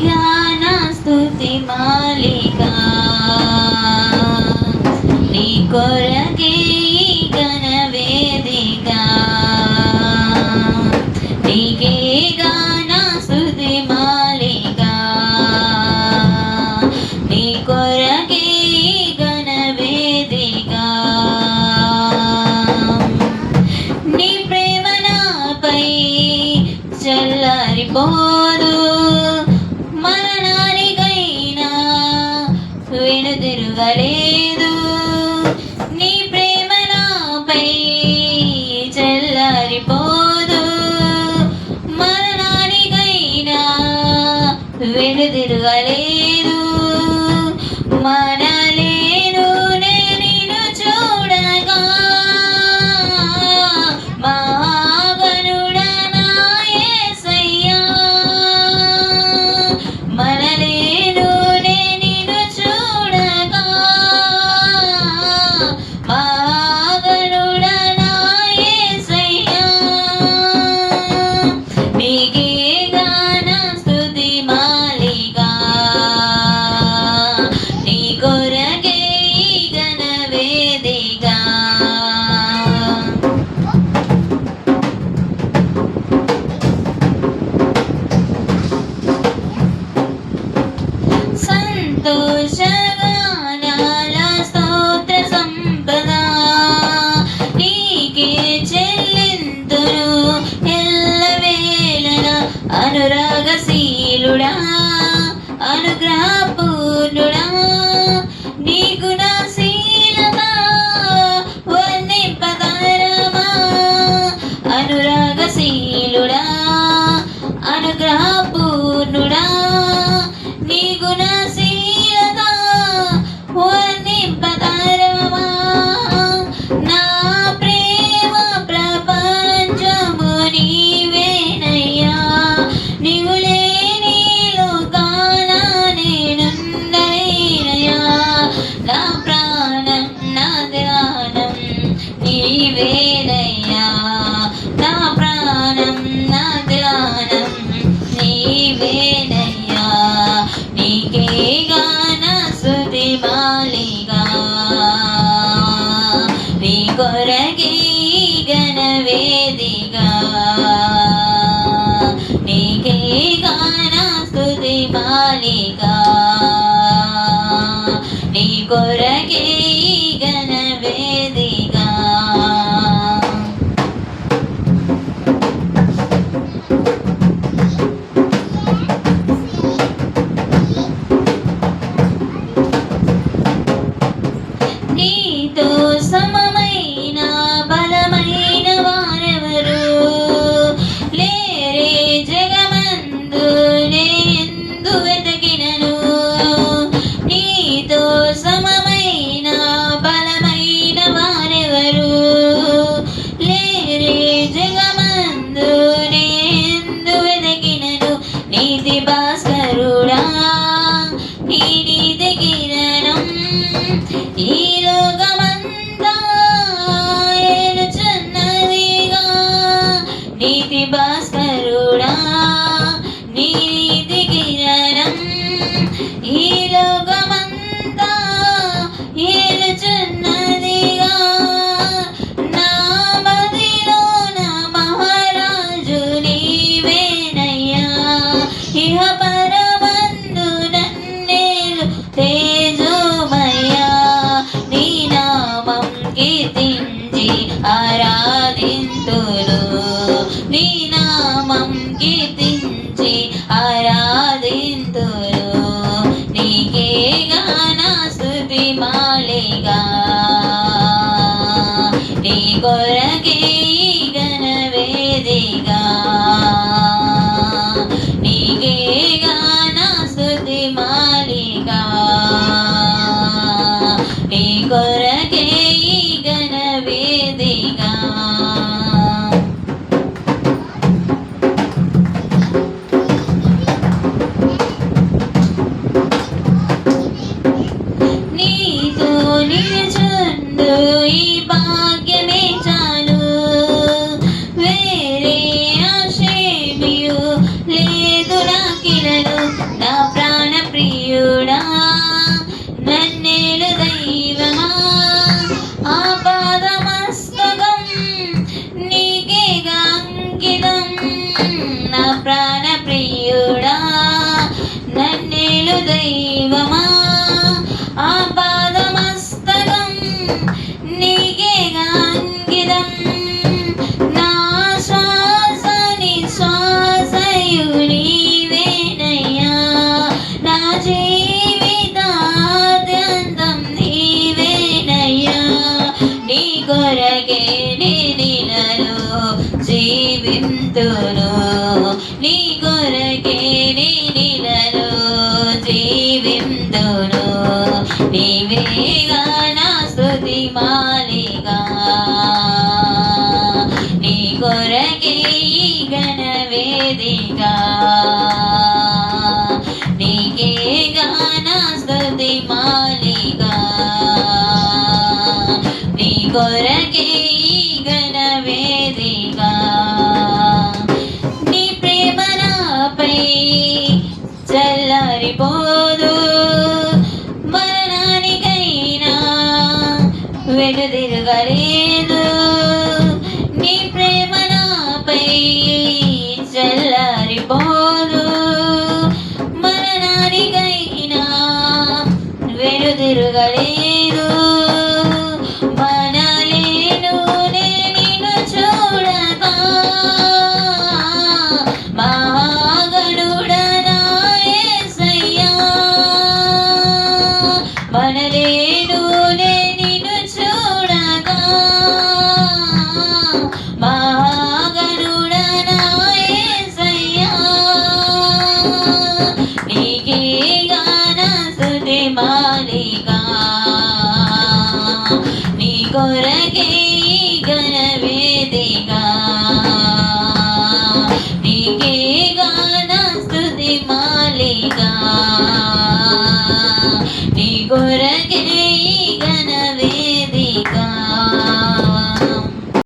గాన స్తుతి మాలిక నీ కొరకే గణ వేదిక నీకే గాన స్తుతి మాలిక నీ కొరకే గణ వేదిక నీ ప్రేమ నాపై చల్లారిపోదు మరణానికైనా వెనుదిరుగలేదు నీ ప్రేమ నాపై చల్లారిపోదు మరణానికైనా వెనుదిరుగలేదు మనలేను నేను చూడగా మహాగణుడా నా యేసయ్యా మనలేను నేను చూడగా మహాగణుడా నా యేసయ్యా నీకే గాన స్తుతి మాలిక నీ కొరకే గణ వేదిక సంతోషగానాల స్తోత్ర సంపద నీకే చెల్లింతును ఎల్లవేళన అనురాగశీలుడా అనుగ్రహపూర్ణుడా నీ గుణశీలత వర్ణింపతరమా అనురాగశీలుడా అనుగ్రహపూర్ణుడా నీ గుణశీలత వర్ణింపతరమా నా ప్రేమ ప్రపంచము నీవేనయ్యా నీవు లేని లోకాన నేనుండలేనయ్యా నా ప్రాణం నా ధ్యానం నీవేనయ్యా నా ప్రాణం నా ధ్యానం నీవేనయ్యా నీకే గాన స్తుతి మాలిక నీ కొరకే గణ వేదిక నీకే గాన స్తుతి మాలిక నీ కొరకే గణ వేదిక నీతో సమమైన బలమైన వారెవరు లేరే జగమందు నేందు వెతకినను నీతో సమమైన బలమైన వారెవరు లేరే జగమందు నేందు వెతకినను నీతి భాస్కరుడా నీ నీతి కిరణం ఈ లోకమంతా ఏలుచున్నదిగా నీతి భాస్కరుడా నీ నీతి కిరణం ఈ లోకమంతా ఏలుచున్నదిగా నా మదిలోన మహారాజు నీవేనయ్యా ఇహ పరమందు నన్నేలు తేజోమయ్యా నీ నామం కీర్తించి ఆరాధింతును నీ నామం కీర్తించి ఆరాధింతును నీకే గాన స్తుతి మాలిక నీ కొరకే గణ వేదిక నీకే గాన స్తుతి మాలిక నీ కొరకే గణ వేదిక నీతో నీవేగా నా స్తుతి మాలిక నీ కొరకే ఈ ఘన వేదిక నీకేగా నా స్తుతి మాలిక నీ కొరకే ఈ ఘన వేదిక నీ ప్రేమ నాపై చల్లారిపోదు మరణానికైనా వెనుదిరగలేదు నీ ప్రేమ నాపై చల్లారిపోదు మరణానికైనా వెనుదిరగలేదు మనలేను నిన్ను చూడగా మహాగణుడనా యేసయ్యా మనలేను నిన్ను చూడగా మహాగణుడనా యేసయ్యా నీకేగా నా స్తుతి మాలిక నీ కొరకే ఈ ఘన వేదిక నీకేగా నా స్తుతి మాలిక నీ కొరకే